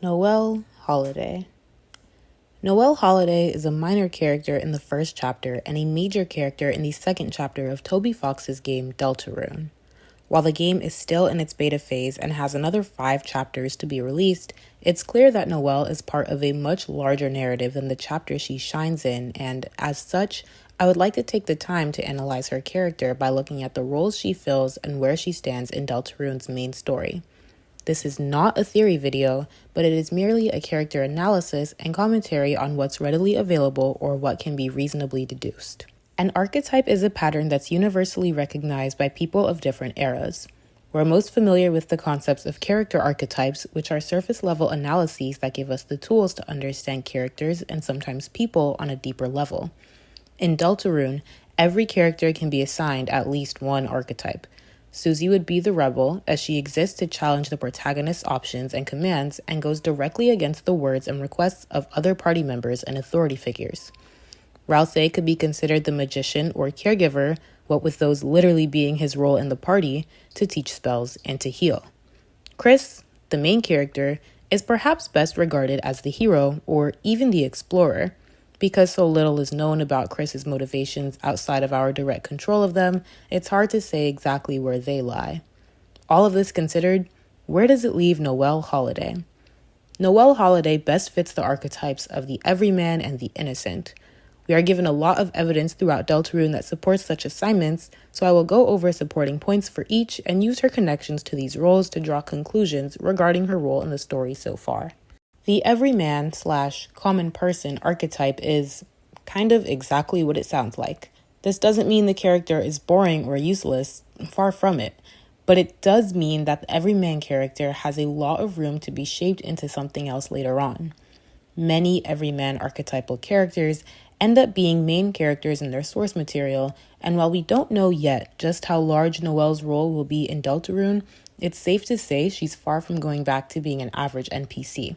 Noelle Holiday. Noelle Holiday is a minor character in the first chapter and a major character in the second chapter of Toby Fox's game Deltarune. While the game is still in its beta phase and has another 5 chapters to be released, it's clear that Noelle is part of a much larger narrative than the chapter she shines in, and as such, I would like to take the time to analyze her character by looking at the roles she fills and where she stands in Deltarune's main story. This is not a theory video, but it is merely a character analysis and commentary on what's readily available or what can be reasonably deduced. An archetype is a pattern that's universally recognized by people of different eras. We're most familiar with the concepts of character archetypes, which are surface-level analyses that give us the tools to understand characters and sometimes people on a deeper level. In Deltarune, every character can be assigned at least one archetype. Susie would be the rebel, as she exists to challenge the protagonist's options and commands and goes directly against the words and requests of other party members and authority figures. Realsies could be considered the magician or caregiver, what with those literally being his role in the party, to teach spells and to heal. Chris, the main character, is perhaps best regarded as the hero or even the explorer. Because so little is known about Chris's motivations outside of our direct control of them, it's hard to say exactly where they lie. All of this considered, where does it leave Noelle Holiday? Noelle Holiday best fits the archetypes of the everyman and the innocent. We are given a lot of evidence throughout Deltarune that supports such assignments, so I will go over supporting points for each and use her connections to these roles to draw conclusions regarding her role in the story so far. The everyman/common person archetype is kind of exactly what it sounds like. This doesn't mean the character is boring or useless, far from it, but it does mean that the everyman character has a lot of room to be shaped into something else later on. Many everyman archetypal characters end up being main characters in their source material, and while we don't know yet just how large Noelle's role will be in Deltarune, it's safe to say she's far from going back to being an average NPC.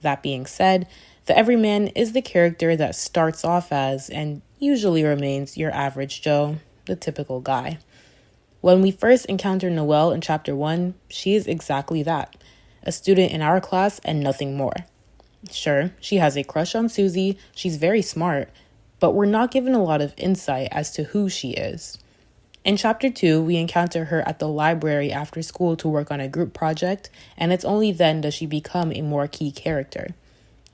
That being said, the everyman is the character that starts off as, and usually remains, your average Joe, the typical guy. When we first encounter Noelle in Chapter 1, she is exactly that, a student in our class and nothing more. Sure, she has a crush on Susie, she's very smart, but we're not given a lot of insight as to who she is. In Chapter 2, we encounter her at the library after school to work on a group project, and it's only then does she become a more key character.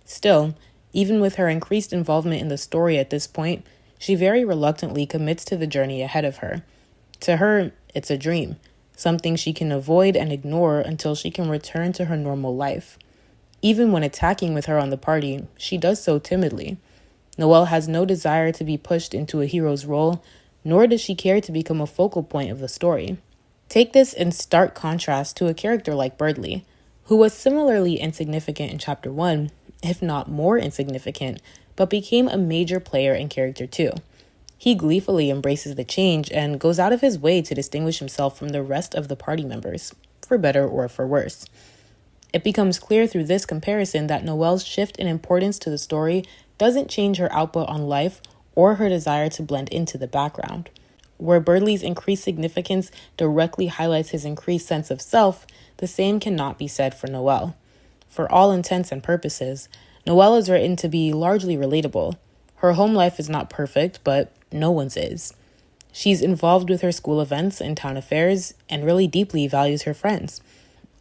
Still, even with her increased involvement in the story at this point, she very reluctantly commits to the journey ahead of her. To her, it's a dream, something she can avoid and ignore until she can return to her normal life. Even when attacking with her on the party, she does so timidly. Noelle has no desire to be pushed into a hero's role, nor does she care to become a focal point of the story. Take this in stark contrast to a character like Birdley, who was similarly insignificant in Chapter 1, if not more insignificant, but became a major player in Character 2. He gleefully embraces the change and goes out of his way to distinguish himself from the rest of the party members, for better or for worse. It becomes clear through this comparison that Noelle's shift in importance to the story doesn't change her output on life or her desire to blend into the background. Where Birdley's increased significance directly highlights his increased sense of self, the same cannot be said for Noelle. For all intents and purposes, Noelle is written to be largely relatable. Her home life is not perfect, but no one's is. She's involved with her school events and town affairs, and really deeply values her friends.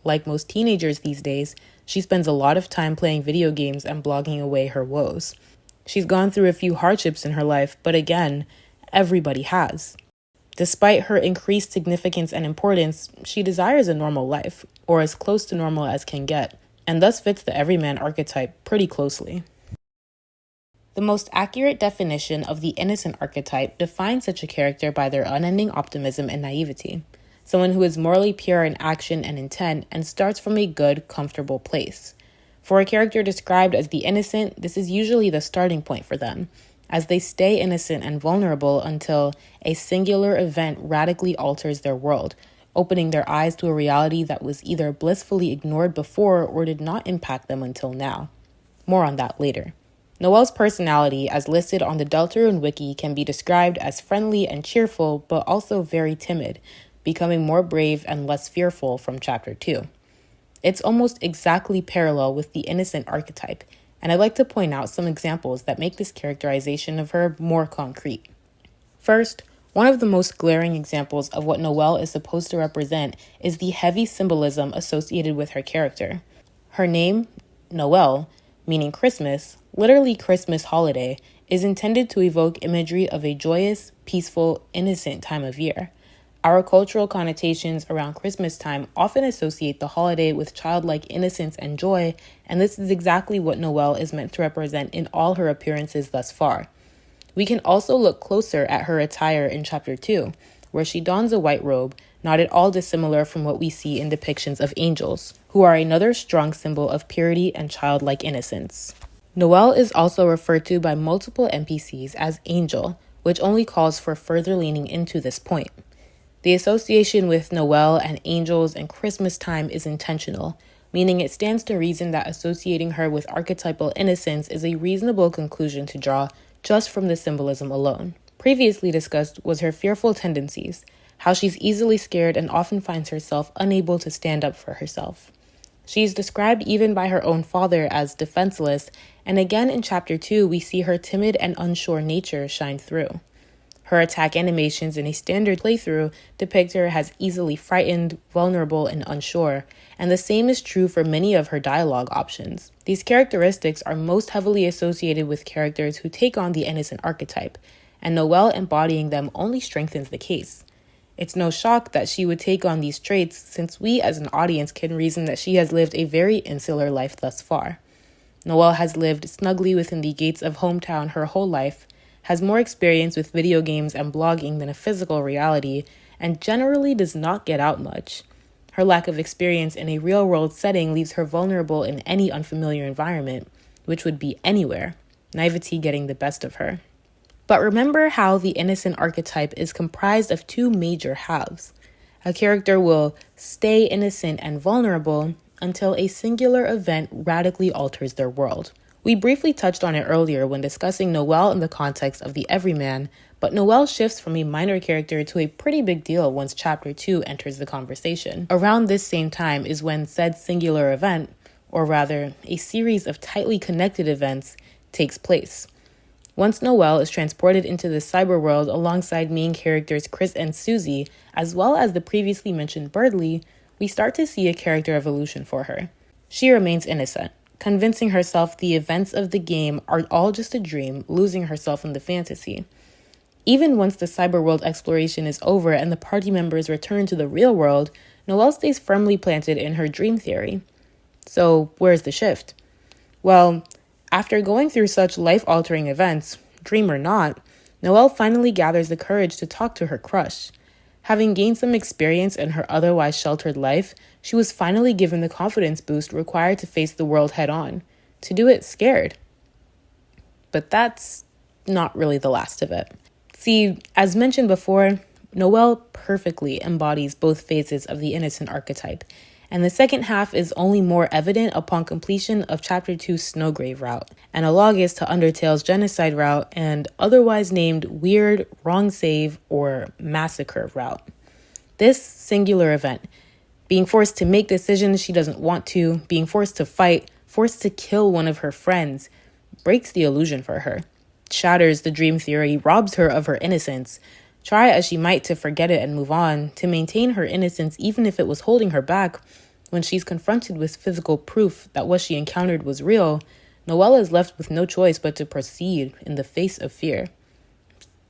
Like most teenagers these days, she spends a lot of time playing video games and blogging away her woes. She's gone through a few hardships in her life, but again, everybody has. Despite her increased significance and importance, she desires a normal life, or as close to normal as can get, and thus fits the everyman archetype pretty closely. The most accurate definition of the innocent archetype defines such a character by their unending optimism and naivety. Someone who is morally pure in action and intent and starts from a good, comfortable place. For a character described as the innocent, this is usually the starting point for them, as they stay innocent and vulnerable until a singular event radically alters their world, opening their eyes to a reality that was either blissfully ignored before or did not impact them until now. More on that later. Noelle's personality, as listed on the Deltarune wiki, can be described as friendly and cheerful, but also very timid, becoming more brave and less fearful from Chapter 2. It's almost exactly parallel with the innocent archetype, and I'd like to point out some examples that make this characterization of her more concrete. First, one of the most glaring examples of what Noelle is supposed to represent is the heavy symbolism associated with her character. Her name, Noelle, meaning Christmas, literally Christmas holiday, is intended to evoke imagery of a joyous, peaceful, innocent time of year. Our cultural connotations around Christmas time often associate the holiday with childlike innocence and joy, and this is exactly what Noelle is meant to represent in all her appearances thus far. We can also look closer at her attire in Chapter 2, where she dons a white robe, not at all dissimilar from what we see in depictions of angels, who are another strong symbol of purity and childlike innocence. Noelle is also referred to by multiple NPCs as Angel, which only calls for further leaning into this point. The association with Noelle and angels and Christmas time is intentional, meaning it stands to reason that associating her with archetypal innocence is a reasonable conclusion to draw just from the symbolism alone. Previously discussed was her fearful tendencies, how she's easily scared and often finds herself unable to stand up for herself. She's described even by her own father as defenseless, and again in Chapter 2 we see her timid and unsure nature shine through. Her attack animations in a standard playthrough depict her as easily frightened, vulnerable, and unsure, and the same is true for many of her dialogue options. These characteristics are most heavily associated with characters who take on the innocent archetype, and Noelle embodying them only strengthens the case. It's no shock that she would take on these traits, since we as an audience can reason that she has lived a very insular life thus far. Noelle has lived snugly within the gates of hometown her whole life, has more experience with video games and blogging than a physical reality, and generally does not get out much. Her lack of experience in a real-world setting leaves her vulnerable in any unfamiliar environment, which would be anywhere, naivety getting the best of her. But remember how the innocent archetype is comprised of two major halves. A character will stay innocent and vulnerable until a singular event radically alters their world. We briefly touched on it earlier when discussing Noelle in the context of the everyman, but Noelle shifts from a minor character to a pretty big deal once Chapter 2 enters the conversation. Around this same time is when said singular event, or rather, a series of tightly connected events, takes place. Once Noelle is transported into the cyber world alongside main characters Chris and Susie, as well as the previously mentioned Birdly, we start to see a character evolution for her. She remains innocent, convincing herself the events of the game are all just a dream, losing herself in the fantasy. Even once the cyberworld exploration is over and the party members return to the real world, Noelle stays firmly planted in her dream theory. So, where's the shift? Well, after going through such life-altering events, dream or not, Noelle finally gathers the courage to talk to her crush. Having gained some experience in her otherwise sheltered life, she was finally given the confidence boost required to face the world head-on, to do it scared. But that's not really the last of it. See, as mentioned before, Noelle perfectly embodies both phases of the innocent archetype, and the second half is only more evident upon completion of Chapter 2's Snowgrave route, analogous to Undertale's Genocide route and otherwise named Weird, Wrong Save, or Massacre route. This singular event, being forced to make decisions she doesn't want to, being forced to fight, forced to kill one of her friends, breaks the illusion for her, shatters the dream theory, robs her of her innocence. Try as she might to forget it and move on, to maintain her innocence even if it was holding her back, when she's confronted with physical proof that what she encountered was real, Noelle is left with no choice but to proceed in the face of fear.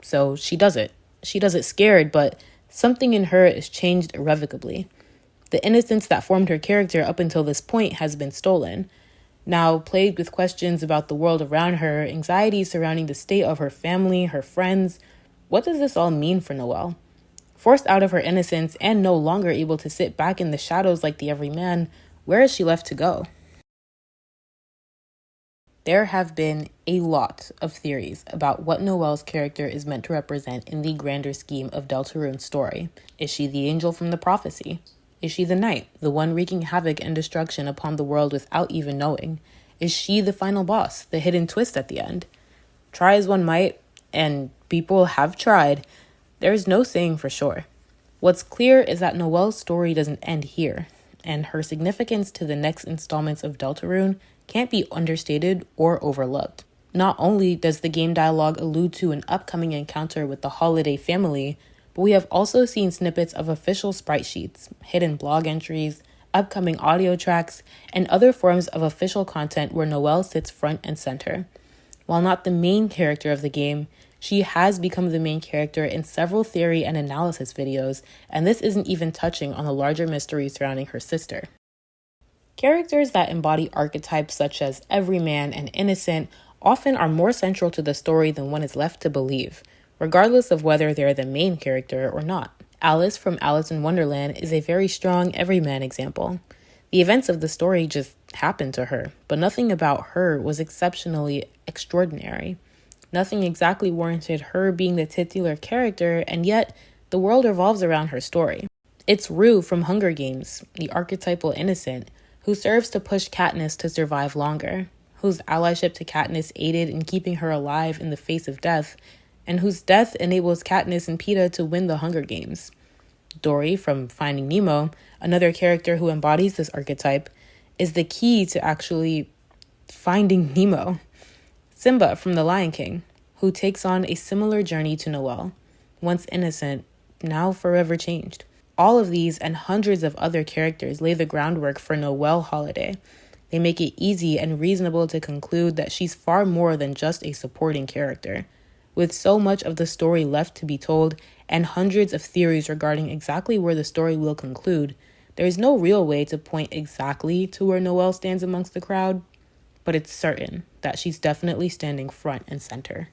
So she does it. She does it scared, but something in her is changed irrevocably. The innocence that formed her character up until this point has been stolen. Now, plagued with questions about the world around her, anxieties surrounding the state of her family, her friends, what does this all mean for Noelle? Forced out of her innocence and no longer able to sit back in the shadows like the everyman, where is she left to go? There have been a lot of theories about what Noelle's character is meant to represent in the grander scheme of Deltarune's story. Is she the angel from the prophecy? Is she the knight, the one wreaking havoc and destruction upon the world without even knowing? Is she the final boss, the hidden twist at the end? Try as one might, and people have tried, there is no saying for sure. What's clear is that Noelle's story doesn't end here. and her significance to the next installments of Deltarune can't be understated or overlooked. Not only does the game dialogue allude to an upcoming encounter with the Holiday family, but we have also seen snippets of official sprite sheets, hidden blog entries, upcoming audio tracks, and other forms of official content where Noelle sits front and center. While not the main character of the game, she has become the main character in several theory and analysis videos, and this isn't even touching on the larger mystery surrounding her sister. Characters that embody archetypes such as everyman and innocent often are more central to the story than one is left to believe, regardless of whether they're the main character or not. Alice from Alice in Wonderland is a very strong everyman example. The events of the story just happened to her, but nothing about her was exceptionally extraordinary. Nothing exactly warranted her being the titular character, and yet the world revolves around her story. It's Rue from Hunger Games, the archetypal innocent, who serves to push Katniss to survive longer, whose allyship to Katniss aided in keeping her alive in the face of death, and whose death enables Katniss and Peeta to win the Hunger Games. Dory from Finding Nemo, another character who embodies this archetype, is the key to actually finding Nemo. Simba from The Lion King, who takes on a similar journey to Noelle, once innocent, now forever changed. All of these and hundreds of other characters lay the groundwork for Noelle Holiday. They make it easy and reasonable to conclude that she's far more than just a supporting character. With so much of the story left to be told and hundreds of theories regarding exactly where the story will conclude, there is no real way to point exactly to where Noelle stands amongst the crowd, but it's certain that she's definitely standing front and center.